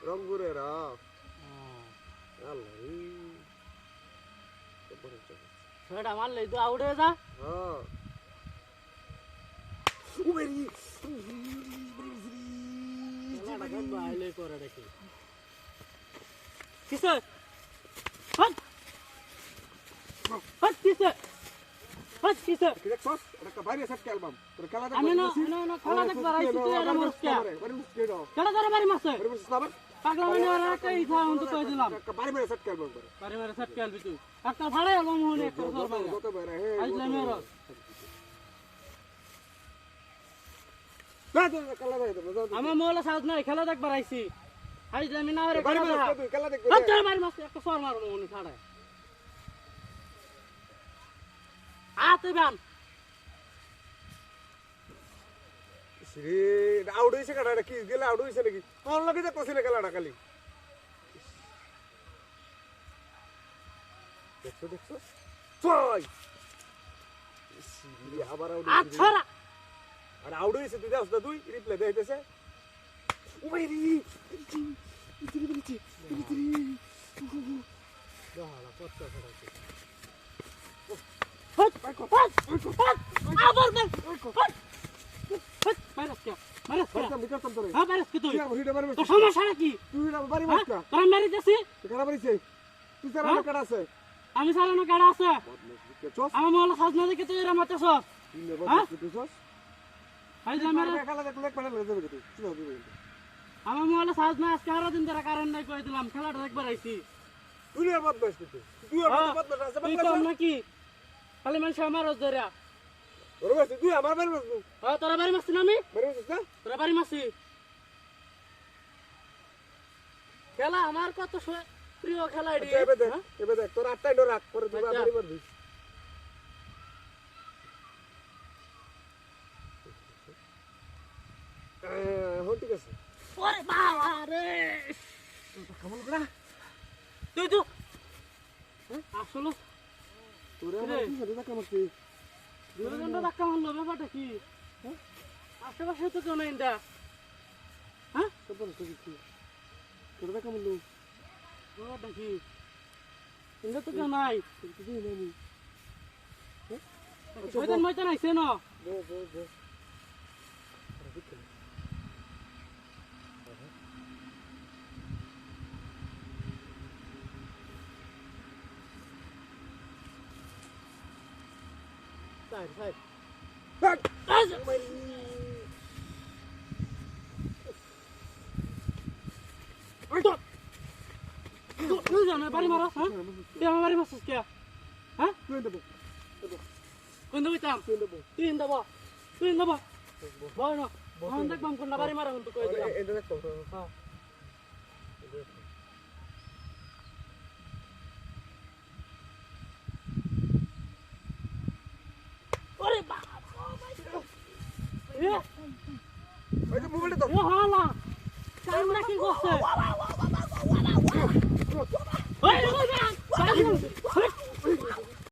রংপুরে রাফ আল্লাহ ছয়টা মারলে তো আউট হয়ে যা হ্যাঁ বাইলে করে দেখি কিসে হট হট কিসে হট কিসে কি দেখছস এটা বাইরে সেট অ্যালবাম তোর খেলা দেখ আমি না খেলা দেখবার আইছি তুই এর মরস্কা খেলা ধরে বাড়ি মাসে পাগলা মানে ওরা কই থা হন তো কই দিলাম বাড়ি মেরে সেট অ্যালবাম করে বাড়ি মেরে সেট খেলবি তুই একটা ভাড়া অ্যালবাম হনে একটা সর বাইরে কত বাইরে হে আইলা মেরো না তো খেলা দেখ আমার মোলা সাজ নাই খেলা দেখবার আইছি আইলা আমি না রে বাড়ি মেরে খেলা দেখ হট ধরে বাড়ি মাসে একটা সর মারো মনে ছাড়া আতে বান শ্রী আউট হইছে কাটা কি গেলে আউট হইছে নাকি তোর লগে যে কইছিলে খেলাটা খালি দেখছো দেখছো ছয় শ্রী আবার আউট আচ্ছা আর আউট হইছে তুই দাও দুই রিপ্লে দেইতেছে ওইরি ইতিরি বিতি ইতিরি দাঁড়া পড়তে পড়তে হট হট হট আবার না হট হট মারাস কে মারাস কে করতাম তোরে হ্যাঁ মারাস কি তুই তুই আমার ভিডিও বাড়ি তো সমস্যা কি তুই আমার বাড়ি মারকা তোরা মেরে দিছিস কারা বাড়িছে তুই তার আমার কাটা আছে আমি সারানো গাড়া আছে চস আমার মোলা সাজ না দেখে তুই এর মারতেছ তুই নেবা তুই চস আই জামের খেলা দেখ লেখ পাড়া লাগে যাবে তুই কি হবে আমার মোলা সাজ না আজকে আরো দিন ধরে কারণ নাই কই দিলাম খেলাটা একবার আইছি তুই আর বাদ বাস তুই আর বাদ বাস আছে তুই কম নাকি খালি মানুষ আমার ধরে তোর বাস তুই আমার বাড়ি বাস হ্যাঁ তোরা বাড়ি মারছিস না আমি বাড়ি বাস না তোরা বাড়ি মারছি খেলা আমার কত প্রিয় খেলা এটি এবে দেখ তোর আটটাই ডোর রাখ পরে তুই বাড়ি মারবি হ্যাঁ ঠিক আছে ওরে বাবা রে কেমন করা তুই তো আসলে তোরে আমার কি সাথে দেখা মারছি দুজনটা ধাক্কা মারলো ব্যাপারটা কি আশেপাশে তো কেউ নাই এটা হ্যাঁ তারপর কি তোরে দেখা মারলো ব্যাপারটা কি এটা তো কেউ নাই তুই নেই ময়দান ময়দান আইসে না বো সাইড সাইড বাক তুই জানা বাড়ি মারাস হ্যাঁ তুই আমার বাড়ি মারছিস কে হ্যাঁ তুই দেবো কোন দিতাম তুই দেবো তুই দেবো বল না আমি দেখবাম কোন বাড়ি মারা কিন্তু কই দিলাম এটা দেখ তো হ্যাঁ ওরে বাবা ওই যে মোবাইলটা তো ও হালা কামরা কি করছে ওই ওই